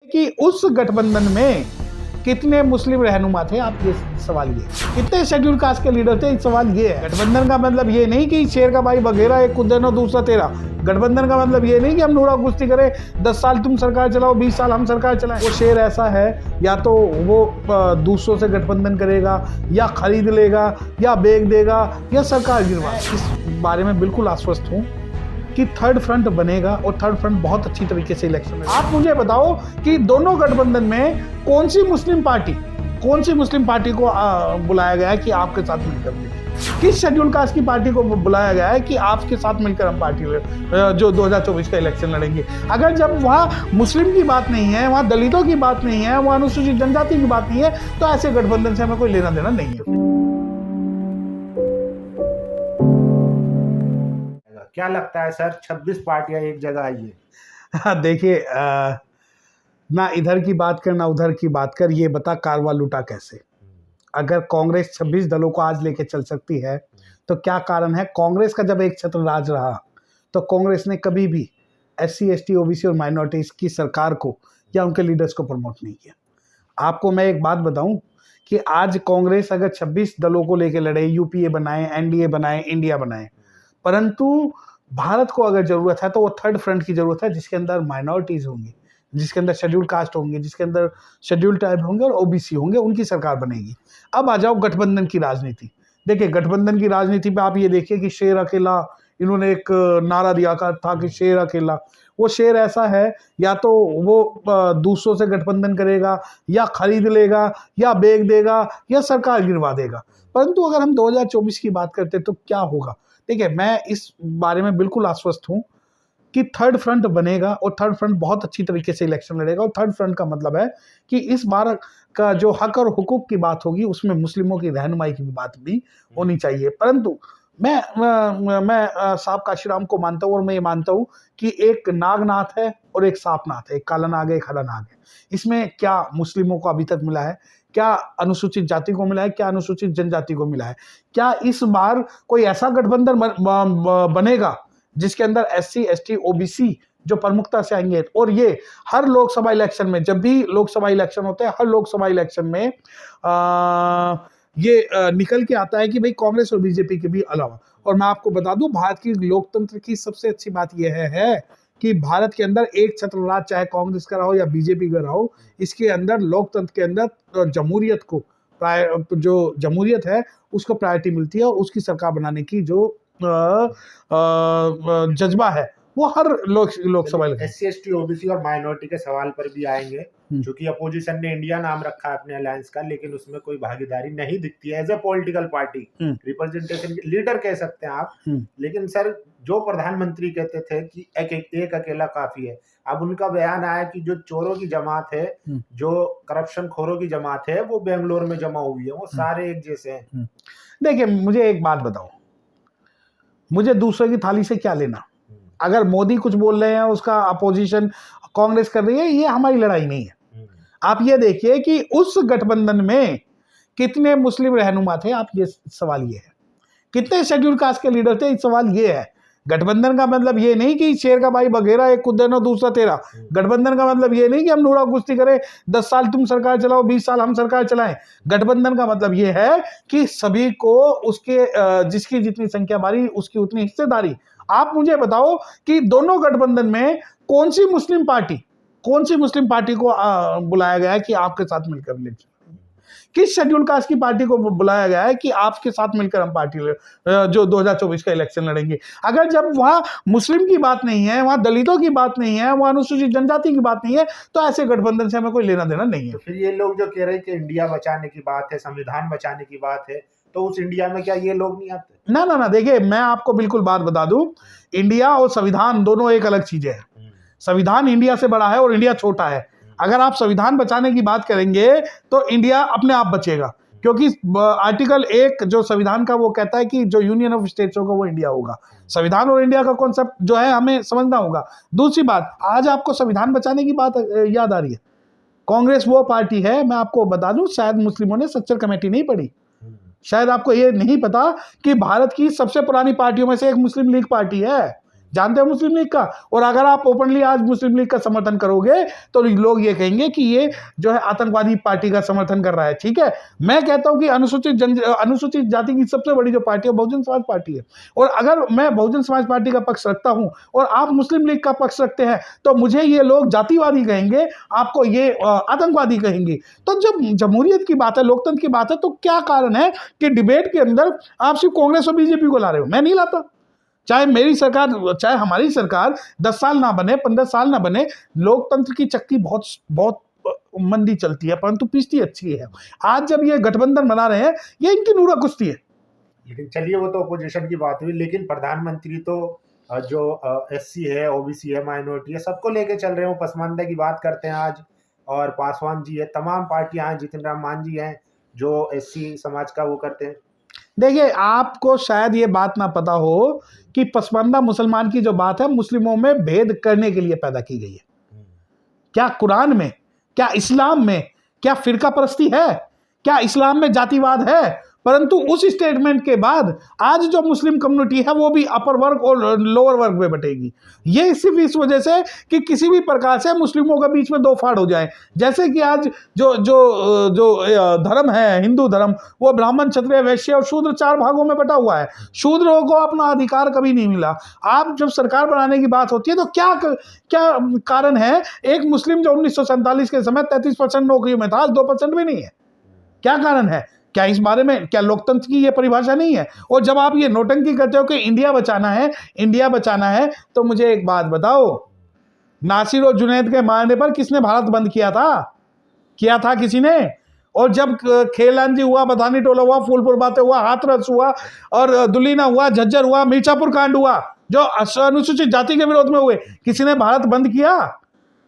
कि उस गठबंधन में कितने मुस्लिम रहनुमा थे, आप ये सवाल ये कितने शेड्यूल कास्ट के लीडर थे, सवाल ये है। गठबंधन का मतलब ये नहीं कि शेर का भाई बघेरा, एक कुदैन और दूसरा तेरा। गठबंधन का मतलब ये नहीं कि हम नूरा कुश्ती करें, 10 साल तुम सरकार चलाओ, 20 साल हम सरकार चलाएं। वो शेर ऐसा है, या तो वो दूसरों से गठबंधन करेगा, या खरीद लेगा, या बेच देगा, या सरकार गिरवा। इस बारे में बिल्कुल आश्वस्त हूँ कि थर्ड फ्रंट बनेगा, और थर्ड फ्रंट बहुत अच्छी तरीके से इलेक्शन में। आप मुझे बताओ कि दोनों गठबंधन में कौन सी मुस्लिम पार्टी को बुलाया गया है कि आपके साथ मिलकर किस शेड्यूल कास्ट की पार्टी को बुलाया गया है कि आपके साथ मिलकर हम पार्टी जो 2024 का इलेक्शन लड़ेंगे। अगर जब वहाँ मुस्लिम की बात नहीं है, वहाँ दलितों की बात नहीं है, वहाँ अनुसूचित जनजाति की बात नहीं है, तो ऐसे गठबंधन से हमें कोई लेना देना नहीं है। क्या लगता है सर, 26 पार्टियां एक जगह आई है? देखिए, ना इधर की बात कर ना उधर की बात कर, ये बता कारवा लूटा कैसे। अगर कांग्रेस 26 दलों को आज लेके चल सकती है तो क्या कारण है? कांग्रेस का जब एक छत्र राज रहा तो कांग्रेस ने कभी भी SC ST OBC और माइनॉरिटीज की सरकार को या उनके लीडर्स को प्रमोट नहीं किया। आपको मैं एक बात बताऊं कि आज कांग्रेस अगर 26 दलों को लेके लड़े, UPA बनाए, NDA बनाए, इंडिया बनाए, परंतु भारत को अगर जरूरत है तो वो थर्ड फ्रंट की जरूरत है, जिसके अंदर माइनॉरिटीज होंगी, जिसके अंदर शेड्यूल कास्ट होंगे, जिसके अंदर शेड्यूल ट्राइब होंगे और OBC होंगे, उनकी सरकार बनेगी। अब आ जाओ गठबंधन की राजनीति। देखिए, गठबंधन की राजनीति पे आप ये देखिए कि शेर अकेला, इन्होंने एक नारा दिया था कि शेर अकेला। वो शेर ऐसा है, या तो वो दूसरों से गठबंधन करेगा, या खरीद लेगा, या बेच देगा, या सरकार गिरवा देगा। परंतु अगर हम 2024 की बात करते तो क्या होगा? देखिए, मैं इस बारे में बिल्कुल आश्वस्त हूँ कि थर्ड फ्रंट बनेगा, और थर्ड फ्रंट बहुत अच्छी तरीके से इलेक्शन लड़ेगा। और थर्ड फ्रंट का मतलब है कि इस बार का जो हक और हुकूक की बात होगी, उसमें मुस्लिमों की रहनुमाई की बात भी होनी चाहिए। परंतु मैं सांप काशीराम को मानता हूँ, और मैं ये मानता हूँ कि एक नागनाथ है और एक सांपनाथ है, एक काला नाग है, एक हरा नाग है। इसमें क्या मुस्लिमों को अभी तक मिला है? क्या अनुसूचित जाति को मिला है? क्या अनुसूचित जनजाति को मिला है? क्या इस बार कोई ऐसा गठबंधन बनेगा जिसके अंदर SC ST OBC जो प्रमुखता से आएंगे? और ये हर लोकसभा इलेक्शन में, जब भी लोकसभा इलेक्शन होते हैं, हर लोकसभा इलेक्शन में ये निकल के आता है कि भाई कांग्रेस और BJP के भी अलावा। और मैं आपको बता दूं, भारत की लोकतंत्र की सबसे अच्छी बात यह है कि भारत के अंदर एक छत्र राज, चाहे कांग्रेस का रहो या BJP का रहो, इसके अंदर लोकतंत्र के अंदर जमहूरियत को, जो जमहूरियत है उसको प्रायोरिटी मिलती है, और उसकी सरकार बनाने की जो जज्बा है वो हर लोकसभा SC ST OBC और माइनॉरिटी के सवाल पर भी आएंगे, क्योंकि अपोजिशन ने इंडिया नाम रखा है अपने अलायंस का, लेकिन उसमें कोई भागीदारी नहीं दिखती है as a political party. Representation leader कह सकते हैं आप, लेकिन सर जो प्रधानमंत्री कहते थे कि एक अकेला काफी है, अब उनका बयान आया कि जो चोरों की जमात है, जो करप्शन खोरों की जमात है, वो बेंगलोर में जमा हुई है, वो सारे एक जैसे हैं। देखिए, मुझे एक बात बताओ, मुझे दूसरे की थाली से क्या लेना? अगर मोदी कुछ बोल रहे हैं, उसका अपोजिशन कांग्रेस कर रही है, ये हमारी लड़ाई नहीं है। आप ये देखिए कि उस गठबंधन में कितने मुस्लिम रहनुमा थे, आप ये सवाल ये है। कितने शेड्यूल कास्ट के लीडर थे, सवाल ये है। गठबंधन का मतलब ये नहीं कि शेर का भाई बघेरा, एक कुदैन और दूसरा तेरा। गठबंधन का मतलब ये नहीं कि हम नूरा कुश्ती करें, 10 साल तुम सरकार चलाओ, 20 साल हम सरकार चलाएं। गठबंधन का मतलब ये है कि सभी को उसके जिसकी जितनी संख्या बारी, उसकी उतनी हिस्सेदारी। आप मुझे बताओ कि दोनों गठबंधन में कौन सी मुस्लिम पार्टी को बुलाया गया है कि आपके साथ मिलकर इलेक्शन, किस शेड्यूल कास्ट की पार्टी को बुलाया गया है कि आपके साथ मिलकर हम पार्टी जो 2024 का इलेक्शन लड़ेंगे। अगर जब वहाँ मुस्लिम की बात नहीं है, वहाँ दलितों की बात नहीं है, वहाँ अनुसूचित जनजाति की बात नहीं है, तो ऐसे गठबंधन से हमें कोई लेना देना नहीं है। तो फिर ये लोग जो कह रहे हैं कि इंडिया बचाने की बात है, संविधान बचाने की बात है, तो उस इंडिया में क्या ये लोग नहीं आते? ना, देखिए, मैं आपको बिल्कुल बात बता दूं, इंडिया और संविधान दोनों एक अलग चीजें हैं। संविधान इंडिया से बड़ा है और इंडिया छोटा है। अगर आप संविधान बचाने की बात करेंगे तो इंडिया अपने आप बचेगा, क्योंकि आर्टिकल 1 जो संविधान का वो कहता है कि जो यूनियन ऑफ स्टेट्स होगा वो इंडिया होगा। संविधान और इंडिया का कॉन्सेप्ट जो है हमें समझना होगा। दूसरी बात, आज आपको संविधान बचाने की बात याद आ रही है। कांग्रेस वो पार्टी है, मैं आपको बता दूं, शायद मुस्लिमों ने स्ट्रक्चर कमेटी नहीं पढ़ी, शायद आपको ये नहीं पता कि भारत की सबसे पुरानी पार्टियों में से एक मुस्लिम लीग पार्टी है। जानते हो मुस्लिम लीग का? और अगर आप ओपनली आज मुस्लिम लीग का समर्थन करोगे तो लोग ये कहेंगे कि ये जो है आतंकवादी पार्टी का समर्थन कर रहा है। ठीक है, मैं कहता हूं कि अनुसूचित जाति की सबसे बड़ी जो पार्टी है बहुजन समाज पार्टी है, और अगर मैं बहुजन समाज पार्टी का पक्ष रखता हूं और आप मुस्लिम लीग का पक्ष रखते हैं तो मुझे ये लोग जातिवादी कहेंगे, आपको ये आतंकवादी कहेंगे। तो जब जमहूरियत की बात है, लोकतंत्र की बात है, तो क्या कारण है कि डिबेट के अंदर आप सिर्फ कांग्रेस और बीजेपी को ला रहे हो? मैं नहीं लाता। चाहे मेरी सरकार, चाहे हमारी सरकार 10 साल ना बने, 15 साल ना बने, लोकतंत्र की चक्की बहुत बहुत मंदी चलती है, परंतु पिछती अच्छी है। आज जब ये गठबंधन बना रहे हैं, ये इनकी नूरा कुश्ती है। लेकिन चलिए, वो तो अपोजिशन की बात हुई, लेकिन प्रधानमंत्री तो जो एससी है, ओबीसी है, माइनॉरिटी है, सबको लेके चल रहे हो। पसमानदा की बात करते हैं आज, और पासवान जी है, तमाम पार्टियां हैं, जितिन राम मांझी हैं जो एससी समाज का वो करते हैं। देखिए, आपको शायद ये बात ना पता हो कि पसमानदा मुसलमान की जो बात है, मुस्लिमों में भेद करने के लिए पैदा की गई है। क्या कुरान में, क्या इस्लाम में, क्या फिरका परस्ती है? क्या इस्लाम में जातिवाद है? परंतु उस स्टेटमेंट के बाद आज जो मुस्लिम कम्युनिटी है वो भी अपर वर्ग और लोअर वर्ग में बटेगी। ये सिर्फ इस वजह से कि किसी भी प्रकार से मुस्लिमों के बीच में दो फाड़ हो जाए। जैसे कि आज जो जो जो धर्म है, हिंदू धर्म, वो ब्राह्मण, क्षत्रिय, वैश्य और शूद्र 4 भागों में बटा हुआ है। शूद्रों को अपना अधिकार कभी नहीं मिला। आप जब सरकार बनाने की बात होती है तो क्या कारण है? एक मुस्लिम जो 1947 के समय 33% नौकरियों में था, आज 2% भी नहीं है। क्या कारण है? क्या इस बारे में, क्या लोकतंत्र की ये परिभाषा नहीं है? और जब आप ये नोटंकी करते हो कि इंडिया बचाना है, इंडिया बचाना है, तो मुझे एक बात बताओ, नासिर और जुनैद के मारने पर किसने भारत बंद किया था? किया था किसी ने? और जब खेलांजी हुआ, बधानी टोला हुआ, फूलपुर बातें हुआ, हाथरस हुआ, और दुलीना हुआ, झज्जर हुआ, मिर्जापुर कांड हुआ, जो अनुसूचित जाति के विरोध में हुए, किसी ने भारत बंद किया?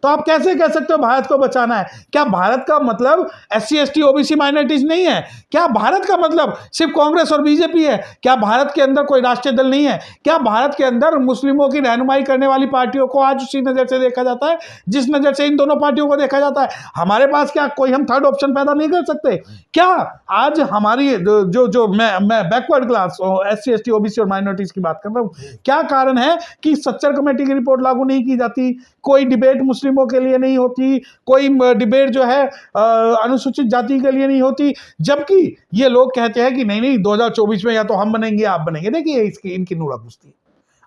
तो आप कैसे कह सकते हो भारत को बचाना है? क्या भारत का मतलब एससी, एसटी, ओबीसी, माइनॉरिटीज नहीं है? क्या भारत का मतलब सिर्फ कांग्रेस और बीजेपी है? क्या भारत के अंदर कोई राष्ट्रीय दल नहीं है? क्या भारत के अंदर मुस्लिमों की रहनुमाई करने वाली पार्टियों को आज उसी नजर से देखा जाता है जिस नजर से इन दोनों पार्टियों को देखा जाता है? हमारे पास क्या कोई हम थर्ड ऑप्शन पैदा नहीं कर सकते क्या? आज हमारी जो मैं backward class SC, ST, OBC और माइनॉरिटीज की बात कर रहा हूँ, क्या कारण है कि सच्चर कमेटी की रिपोर्ट लागू नहीं की जाती? कोई डिबेट मुस्लिमों के लिए नहीं होती, कोई डिबेट जो है अनुसूचित जाति के लिए नहीं होती, जबकि ये लोग कहते हैं कि नहीं 2024 में या तो हम बनेंगे, आप बनेंगे। देखिए इसकी इनकी नूरा कुश्ती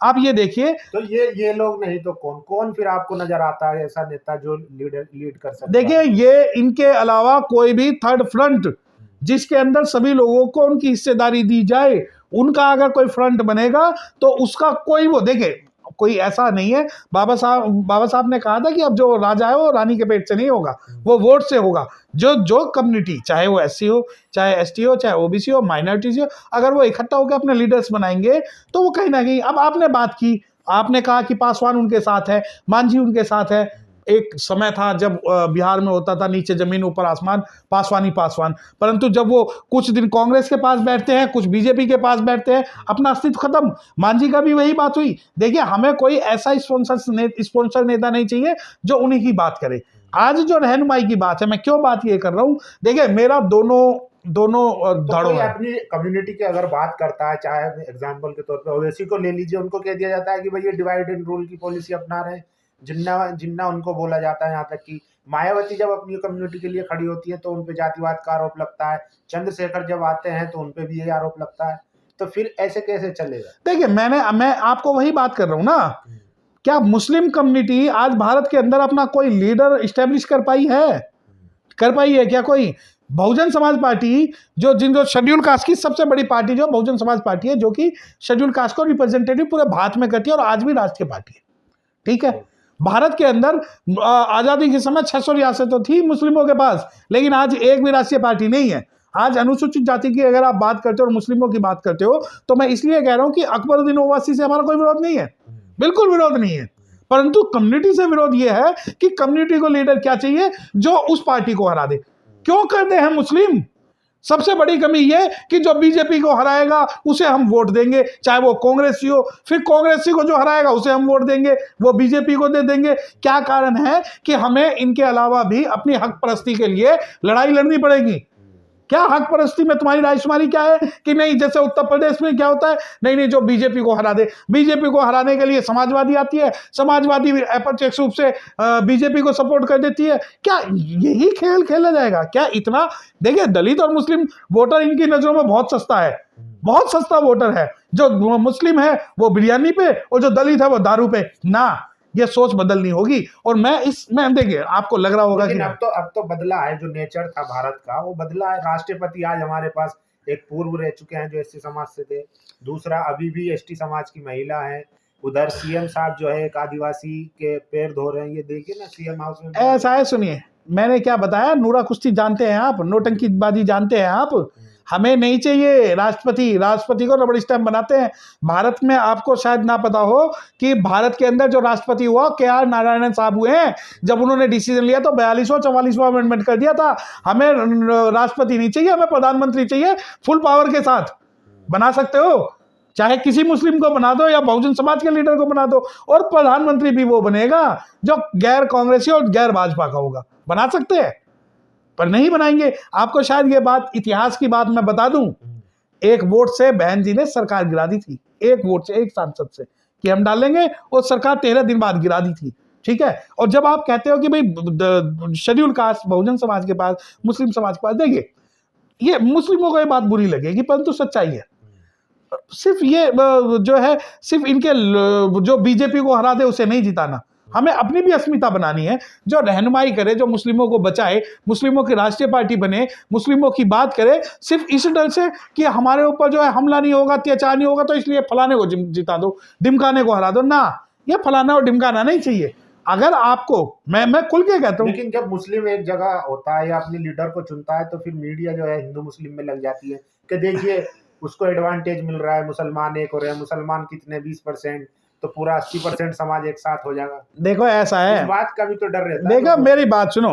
आप ये देखिए। तो ये लोग नहीं तो कौन फिर आपको नजर आता है ऐसा नेता जो लीड कर सकता है? देखिए, ये इनके अलावा कोई भी थर्ड फ्रंट जिसके अंदर सभी लोगों को उनकी हिस्सेदारी दी जाए, उनका अगर कोई फ्रंट बनेगा तो उसका कोई वो देखे, कोई ऐसा नहीं है। बाबा साहब ने कहा था कि अब जो राजा है वो रानी के पेट से नहीं होगा, वो वोट से होगा। जो कम्युनिटी, चाहे वो एससी हो, चाहे एसटी हो, चाहे ओबीसी हो, माइनॉरिटीज हो, अगर वो इकट्ठा होकर अपने लीडर्स बनाएंगे तो वो कहीं ना कहीं, अब आपने बात की, आपने कहा कि पासवान उनके साथ है, मांझी उनके साथ है। एक समय था जब बिहार में होता था नीचे जमीन ऊपर आसमान, पासवान ही पासवान, परंतु जब वो कुछ दिन कांग्रेस के पास बैठते हैं, कुछ बीजेपी के पास बैठते हैं, अपना अस्तित्व खत्म। मांझी का भी वही बात हुई। देखिए, हमें कोई ऐसा स्पॉन्सर नेता नहीं चाहिए जो उन्हीं की बात करे। आज जो रहनुमाई की बात है, मैं क्यों बात ये कर रहा हूँ, देखिए मेरा दोनों तो कोई अपनी कम्युनिटी की अगर बात करता है, चाहे एग्जाम्पल के तौर पर ओवैसी को ले लीजिए, उनको कह दिया जाता है कि भाई ये डिवाइड एंड रूल की पॉलिसी अपना रहे हैं। जिन्ना उनको बोला जाता है, यहाँ तक कि मायावती जब अपनी कम्युनिटी के लिए खड़ी होती है तो उन पे जातिवाद का आरोप लगता है। चंद्रशेखर जब आते हैं तो उन पे भी यही आरोप लगता है। तो फिर ऐसे कैसे चलेगा? देखिए, मैं आपको वही बात कर रहा हूँ ना, क्या मुस्लिम कम्युनिटी आज भारत के अंदर अपना कोई लीडर इस्टेब्लिश कर पाई है क्या कोई? बहुजन समाज पार्टी जो शेड्यूल कास्ट की सबसे बड़ी पार्टी जो बहुजन समाज पार्टी है, जो कि शेड्यूल कास्ट को रिप्रेजेंटेटिव पूरे भारत में करती है और आज भी राष्ट्रीय पार्टी है। ठीक है, भारत के अंदर आजादी के समय 600 रियासतें तो थी मुस्लिमों के पास, लेकिन आज एक भी राष्ट्रीय पार्टी नहीं है। आज अनुसूचित जाति की अगर आप बात करते हो और मुस्लिमों की बात करते हो, तो मैं इसलिए कह रहा हूं कि अकबरुद्दीन ओवैसी से हमारा कोई विरोध नहीं है, बिल्कुल विरोध नहीं है, परंतु कम्युनिटी से विरोध यह है कि कम्युनिटी को लीडर क्या चाहिए जो उस पार्टी को हरा दे। क्यों करते हैं मुस्लिम? सबसे बड़ी कमी यह कि जो बीजेपी को हराएगा उसे हम वोट देंगे, चाहे वो कांग्रेसी हो, फिर कांग्रेसी को जो हराएगा उसे हम वोट देंगे, वो बीजेपी को दे देंगे। क्या कारण है कि हमें इनके अलावा भी अपनी हक परस्ती के लिए लड़ाई लड़नी पड़ेगी? क्या हक परस्ती में तुम्हारी राजकुमारी क्या है कि नहीं, जैसे उत्तर प्रदेश में क्या होता है, नहीं नहीं जो बीजेपी को हरा दे, बीजेपी को हराने के लिए समाजवादी आती है, समाजवादी अप्रत्यक्ष रूप से बीजेपी को सपोर्ट कर देती है। क्या यही खेल खेला जाएगा क्या? इतना देखिए, दलित और मुस्लिम वोटर इनकी नजरों में बहुत सस्ता है, बहुत सस्ता वोटर है। जो मुस्लिम है वो बिरयानी पे और जो दलित है वो दारू पे। ना, ये सोच बदलनी होगी। और मैं देखिए, आपको लग रहा होगा कि अब तो बदला है, जो नेचर था भारत का वो बदला है। राष्ट्रपति आज हमारे पास एक पूर्व रह चुके हैं जो एससी समाज से थे, दूसरा अभी भी एसटी समाज की महिला है, उधर सीएम साहब जो है एक आदिवासी के पैर धो रहे हैं। ये देखिए ना सीएम हाउस में। ऐसा है, सुनिए मैंने क्या बताया, नूरा कुश्ती जानते हैं आप, नोटंकीबाजी जानते हैं आप। हमें नहीं चाहिए राष्ट्रपति को रबड़ स्टैम्प बनाते हैं। भारत में आपको शायद ना पता हो कि भारत के अंदर जो राष्ट्रपति हुआ KR नारायणन साहब हुए हैं, जब उन्होंने डिसीजन लिया तो 42वां 44वां अमेंडमेंट कर दिया था। हमें राष्ट्रपति नहीं चाहिए, हमें प्रधानमंत्री चाहिए, फुल पावर के साथ। बना सकते हो, चाहे किसी मुस्लिम को बना दो या बहुजन समाज के लीडर को बना दो, और प्रधानमंत्री भी वो बनेगा जो गैर कांग्रेसी और गैर भाजपा का होगा। बना सकते हैं, पर नहीं बनाएंगे। आपको शायद ये बात, इतिहास की बात मैं बता दूं, एक वोट से बहन जी ने सरकार गिरा दी थी, एक वोट से, एक सांसद से कि हम डालेंगे, और सरकार 13 दिन बाद गिरा दी थी। ठीक है। और जब आप कहते हो कि भाई शेड्यूल कास्ट बहुजन समाज के पास, मुस्लिम समाज के पास, देखिए ये मुस्लिमों को ये बात बुरी लगेगी, परंतु सच्चाई है। सिर्फ ये जो है, सिर्फ इनके जो बीजेपी को हरा दे उसे नहीं जिताना, हमें अपनी भी अस्मिता बनानी है, जो रहनुमाई करे, जो मुस्लिमों को बचाए, मुस्लिमों की राष्ट्रीय पार्टी बने, मुस्लिमों की बात करे, सिर्फ इस डर से कि हमारे ऊपर जो है हमला नहीं होगा, अत्याचार नहीं होगा, तो इसलिए फलाने को जिता दो, ढिमकाने को हरा दो। ना, ये फलाना और ढिमकाना नहीं चाहिए। अगर आपको, मैं खुल के कहता हूँ, लेकिन जब मुस्लिम एक जगह होता है या अपने लीडर को चुनता है तो फिर मीडिया जो है हिंदू मुस्लिम में लग जाती है कि देखिए उसको एडवांटेज मिल रहा है, मुसलमान एक हो रहे हैं, मुसलमान कितने 20%, तो पूरा 80% समाज एक साथ हो जाएगा। देखो ऐसा है, इस बात का भी तो डर रहता है। देखो मेरी बात सुनो,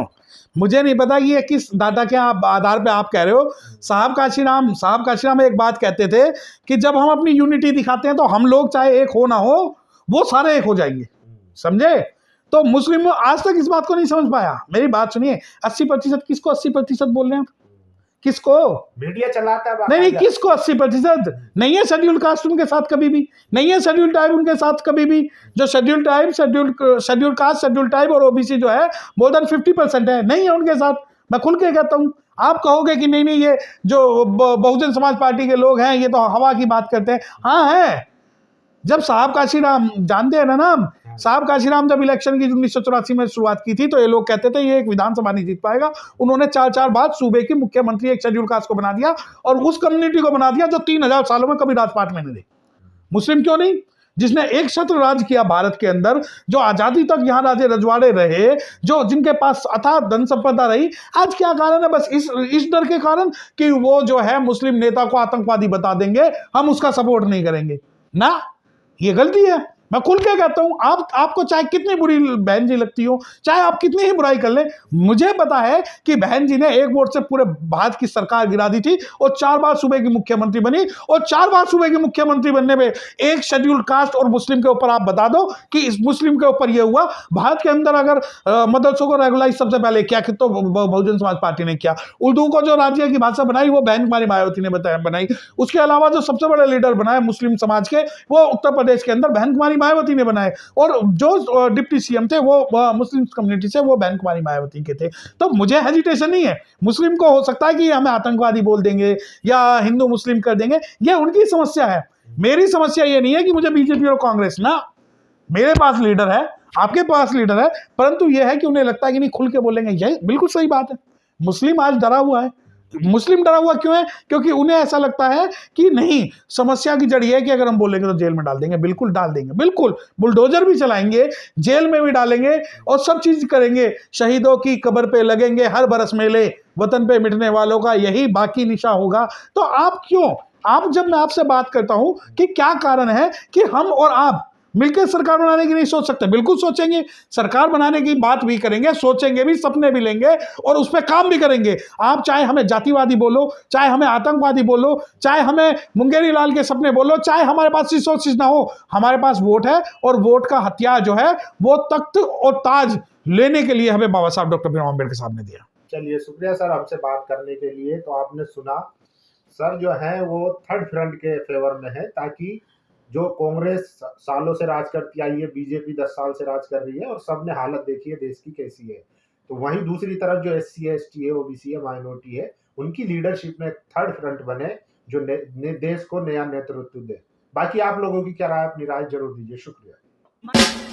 मुझे नहीं पता कि ये किस डाटा के आधार पे आप कह रहे हो। साहब काशीराम एक बात कहते थे कि जब हम अपनी यूनिटी दिखाते हैं तो हम लोग चाहे एक हो ना हो, वो सारे एक हो जाएंगे, समझे? तो मुस्लिम आज तक इस बात को नहीं समझ पाया। मेरी बात सुनिए, 80% किसको 80% बोल रहे हैं? किसको? मीडिया चलाता है। नहीं, किसको 80%? नहीं है शेड्यूल कास्ट उनके साथ कभी भी, नहीं है शेड्यूल ट्राइब उनके साथ कभी भी। जो schedule tribe, schedule caste, schedule tribe और ओबीसी जो है मोर देन 50% है, नहीं है उनके साथ। मैं खुल के कहता हूँ। आप कहोगे कि नहीं ये जो बहुजन समाज पार्टी के लोग हैं ये तो हवा की बात करते हैं। हाँ है। जब साहब काशीराम, जानते हैं ना नाम, साहब काशीराम जब इलेक्शन की 1984 में शुरुआत की थी तो ये लोग कहते थे ये एक विधानसभा नहीं जीत पाएगा। उन्होंने 4 बार सूबे की मुख्यमंत्री एक शेड्यूल कास्ट को बना दिया, और उस कम्युनिटी को बना दिया जो 3000 सालों में कभी राजपाट में नहीं रही। मुस्लिम क्यों नहीं? जिसने एक छत्र राज किया भारत के अंदर, जो आजादी तक यहाँ राजे रजवाड़े रहे, जो जिनके पास अथाह धन संपदा रही। आज क्या कारण है? बस इस डर के कारण कि वो जो है मुस्लिम नेता को आतंकवादी बता देंगे, हम उसका सपोर्ट नहीं करेंगे ना। ये गलती है। मैं खुल के कहता हूं, आपको चाहे कितनी बुरी बहन जी लगती हो, चाहे आप कितनी ही बुराई कर ले, मुझे पता है कि बहन जी ने एक वोट से पूरे भारत की सरकार गिरा दी थी और 4 बार सूबे की मुख्यमंत्री बनी। और 4 बार सूबे की मुख्यमंत्री बनने में एक शेड्यूल कास्ट और मुस्लिम के ऊपर आप बता दो कि इस मुस्लिम के ऊपर यह हुआ। भारत के अंदर अगर मदरसों को रेगुलाइज सबसे पहले किया कि तो बहुजन समाज पार्टी ने किया। उर्दू को जो राज्य की भाषा बनाई वो बहन कुमारी मायावती ने बनाई। उसके अलावा जो सबसे बड़े लीडर बनाए मुस्लिम समाज के, वो उत्तर प्रदेश के अंदर बहन कुमारी मायावती ने बनाए, और जो डिप्टी सीएम थे वो मुस्लिम कम्युनिटी से, वो बहन कुमारी मायावती के थे। तो मुझे हेजिटेशन नहीं है। मुस्लिम को हो सकता है कि हमें आतंकवादी बोल देंगे या हिंदू मुस्लिम कर देंगे, ये उनकी समस्या है। मेरी समस्या ये नहीं है कि मुझे बीजेपी और कांग्रेस ना, मेरे पास लीडर है, आपके पास लीडर है, परंतु यह है कि उन्हें लगता है कि नहीं खुल के बोलेंगे। यही बिल्कुल सही बात है। मुस्लिम आज डरा हुआ है। मुस्लिम डरा हुआ क्यों है? क्योंकि उन्हें ऐसा लगता है कि नहीं, समस्या की जड़ ये है कि अगर हम बोलेंगे तो जेल में डाल देंगे। बिल्कुल डाल देंगे, बिल्कुल बुलडोजर भी चलाएंगे, जेल में भी डालेंगे और सब चीज करेंगे। शहीदों की कब्र पे लगेंगे हर बरस मेले, वतन पे मिटने वालों का यही बाकी निशा होगा। तो आप क्यों, जब मैं आपसे बात करता हूं कि क्या कारण है कि हम और आप मिलकर सरकार बनाने की नहीं सोच सकते? बिल्कुल सोचेंगे, सरकार बनाने की बात भी करेंगे, सोचेंगे भी, सपने भी लेंगे और उस पर काम भी करेंगे। आप चाहे हमें जातिवादी बोलो, चाहे हमें आतंकवादी बोलो, चाहे हमें मुंगेरी लाल के सपने बोलो, चाहे हमारे पास रिसोर्सेज ना हो, हमारे पास वोट है, और वोट का हथियार जो है वो तख्त और ताज लेने के लिए हमें बाबा साहब डॉक्टर भीमराव अम्बेडकर साहब ने दिया। चलिए, शुक्रिया सर हमसे बात करने के लिए। तो आपने सुना, सर जो है वो थर्ड फ्रंट के फेवर में है, ताकि जो कांग्रेस सालों से राज करती आई है, बीजेपी 10 साल से राज कर रही है, और सबने हालत देखी है देश की कैसी है। तो वहीं दूसरी तरफ जो SC है, ST है, OBC है, माइनॉरिटी है, उनकी लीडरशिप में थर्ड फ्रंट बने जो देश को नया नेतृत्व दे। बाकी आप लोगों की क्या राय, अपनी राय जरूर दीजिए। शुक्रिया।